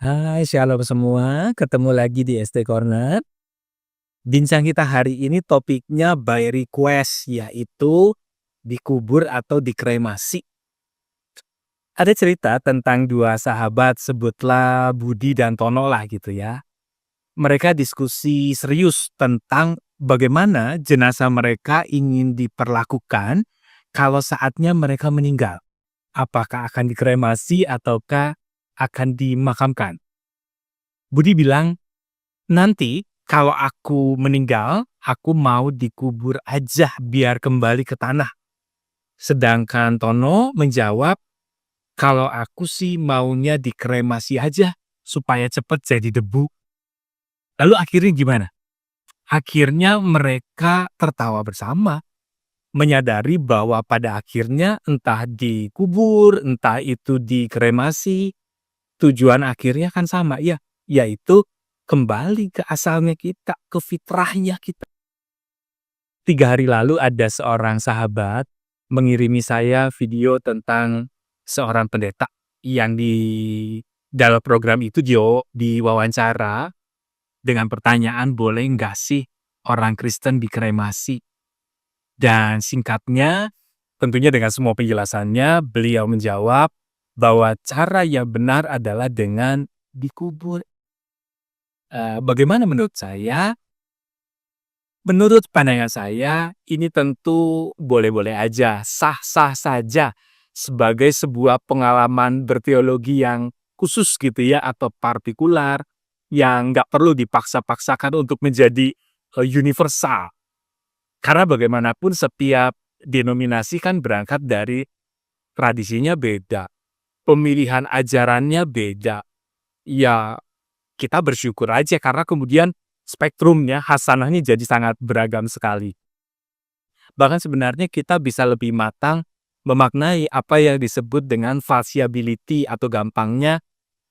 Hai, shalom semua. Ketemu lagi di ST Corner. Bincang kita hari ini topiknya by request, yaitu dikubur atau dikremasi. Ada cerita tentang dua sahabat, sebutlah Budi dan Tono lah gitu ya. Mereka diskusi serius tentang bagaimana jenazah mereka ingin diperlakukan kalau saatnya mereka meninggal. Apakah akan dikremasi ataukah akan dimakamkan? Budi bilang, nanti kalau aku meninggal, aku mau dikubur aja biar kembali ke tanah. Sedangkan Tono menjawab, kalau aku sih maunya dikremasi aja supaya cepet jadi debu. Lalu akhirnya gimana? Akhirnya mereka tertawa bersama, menyadari bahwa pada akhirnya entah dikubur, entah itu dikremasi, tujuan akhirnya kan sama ya, yaitu kembali ke asalnya kita, ke fitrahnya kita. 3 hari lalu ada seorang sahabat mengirimi saya video tentang seorang pendeta yang di dalam program itu diwawancara dengan pertanyaan, boleh nggak sih orang Kristen dikremasi? Dan singkatnya, tentunya dengan semua penjelasannya, beliau menjawab bahwa cara yang benar adalah dengan dikubur. Bagaimana menurut saya? Menurut pandangan saya, ini tentu boleh-boleh aja, sah-sah saja sebagai sebuah pengalaman berteologi yang khusus gitu ya, atau partikular, yang nggak perlu dipaksa-paksakan untuk menjadi universal. Karena bagaimanapun setiap denominasi kan berangkat dari tradisinya beda, pemilihan ajarannya beda. Ya, kita bersyukur aja karena kemudian spektrumnya, hasanahnya jadi sangat beragam sekali. Bahkan sebenarnya kita bisa lebih matang memaknai apa yang disebut dengan falsiability atau gampangnya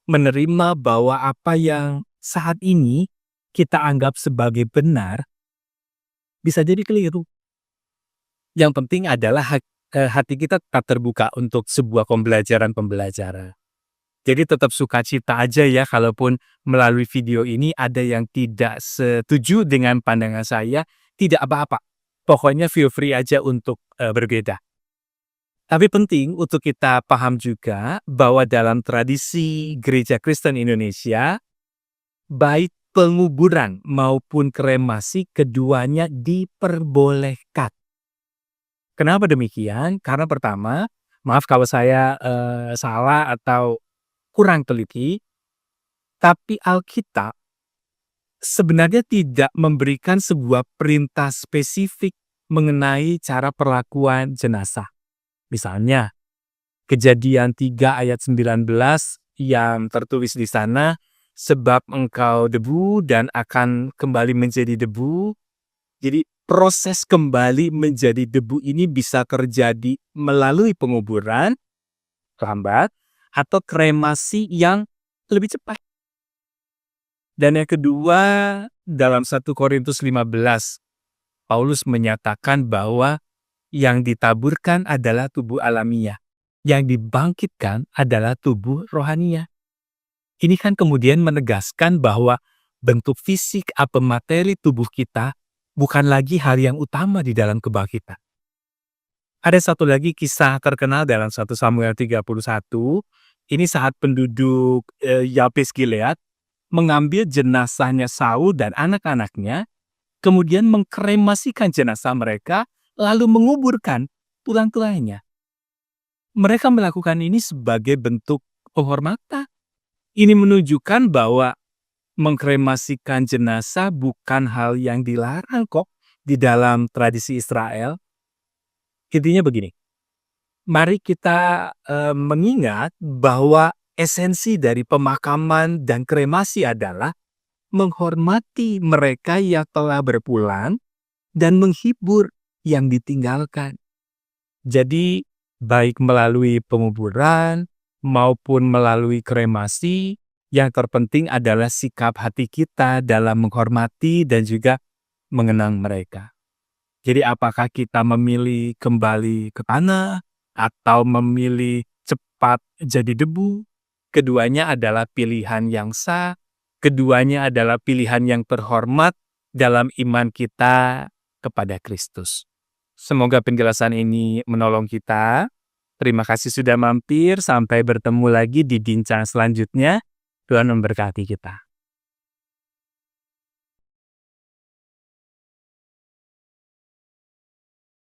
menerima bahwa apa yang saat ini kita anggap sebagai benar bisa jadi keliru. Yang penting adalah hati kita tetap terbuka untuk sebuah pembelajaran-pembelajaran. Jadi tetap sukacita aja ya kalaupun melalui video ini ada yang tidak setuju dengan pandangan saya, tidak apa-apa. Pokoknya feel free aja untuk berbeda. Tapi penting untuk kita paham juga bahwa dalam tradisi Gereja Kristen Indonesia, baik penguburan maupun kremasi keduanya diperbolehkan. Kenapa demikian? Karena pertama, maaf kalau saya salah atau kurang teliti, tapi Alkitab sebenarnya tidak memberikan sebuah perintah spesifik mengenai cara perlakuan jenazah. Misalnya, Kejadian 3 ayat 19 yang tertulis di sana, sebab engkau debu dan akan kembali menjadi debu. Jadi proses kembali menjadi debu ini bisa terjadi melalui penguburan lambat atau kremasi yang lebih cepat. Dan yang kedua, dalam 1 Korintus 15, Paulus menyatakan bahwa yang ditaburkan adalah tubuh alamiah, yang dibangkitkan adalah tubuh rohania. Ini kan kemudian menegaskan bahwa bentuk fisik atau materi tubuh kita bukan lagi hal yang utama di dalam kebangkitan. Ada satu lagi kisah terkenal dalam 1 Samuel 31, ini saat penduduk Yabes Gilead mengambil jenazahnya Saul dan anak-anaknya, kemudian mengkremasikan jenazah mereka, lalu menguburkan tulang-tulangnya. Mereka melakukan ini sebagai bentuk penghormatan. Ini menunjukkan bahwa mengkremasikan jenazah bukan hal yang dilarang kok di dalam tradisi Israel. Intinya begini, mari kita mengingat bahwa esensi dari pemakaman dan kremasi adalah menghormati mereka yang telah berpulang dan menghibur yang ditinggalkan. Jadi, baik melalui penguburan maupun melalui kremasi, yang terpenting adalah sikap hati kita dalam menghormati dan juga mengenang mereka. Jadi apakah kita memilih kembali ke tanah atau memilih cepat jadi debu? keduanya adalah pilihan yang sah, keduanya adalah pilihan yang terhormat dalam iman kita kepada Kristus. Semoga penjelasan ini menolong kita. Terima kasih sudah mampir, sampai bertemu lagi di bincang selanjutnya. Tuhan memberkati kita.